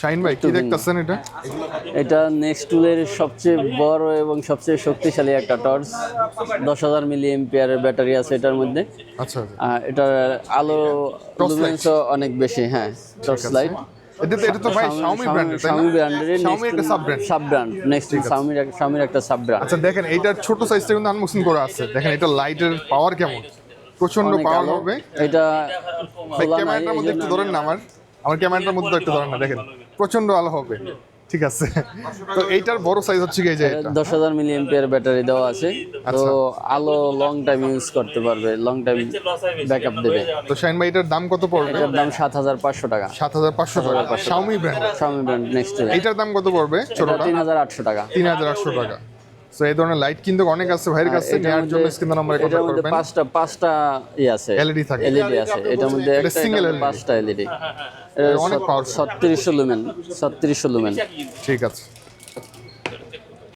শাহিন ভাই কি দেখতেছেন এটা? এটা নেক্সট টুলের সবচেয়ে বড় এবং সবচেয়ে শক্তিশালী একটা টর্চ। 10,000 মিলি এম্পিয়ারের ব্যাটারি আছে এটার মধ্যে। আচ্ছা এটার আলো Torch light। লুমেন্সও অনেক বেশি, হ্যাঁ টর্চ লাইট। এটা তো ভাই Xiaomi ব্র্যান্ডের, তাই না? Xiaomi ব্র্যান্ডের Xiaomi একটা sub brand. Sub brand, next Xiaomi একটা সাব ব্র্যান্ড। আচ্ছা দেখেন এইটার ছোট সাইজটা কিন্তু আনবক্সিং করা আছে। দেখেন এটা লাইটের পাওয়ার কেমন, প্রচন্ড অনেক পাওয়ার আলো। হবে। এটা ভাই খোলা নাই, ক্যামেরাটার মধ্যে একটু ধরেন না, আমার ক্যামেরাটার মধ্যে একটু ধরেন না, দেখেন প্রচন্ড আলো হবে। ঠিক আছে, তো এইটার বড় সাইজ হচ্ছে কি এই যে এটা 10,000 মিলি এম্পিয়ার ব্যাটারি দেওয়া আছে, তো আচ্ছা। আলো লং টাইম ইউজ করতে পারবে, লং টাইম ব্যাকআপ দেবে। তো শাহিন ভাই এটার দাম কত পড়বে? এটার দাম 7,500 টাকা। 7,500 টাকা Xiaomi brand. Xiaomi brand next tool. এইটার দাম কত পড়বে ছোটটা? 3,800 টাকা। 3,800 টাকা। সো এই ধরনের লাইট কিন্তু অনেক আছে ভাইয়ের কাছে, নেওয়ার জন্য স্ক্রিন নাম্বারে এটার কন্টাক্ট মধ্যে করবেন। পাঁচটা আছে, LED থাকে। এলইডি আছে এটার মধ্যে, এটা একটা single এটার LED। 5টা এলইডি। অনেক powerful। 3600 লুমেন। ঠিক আছে।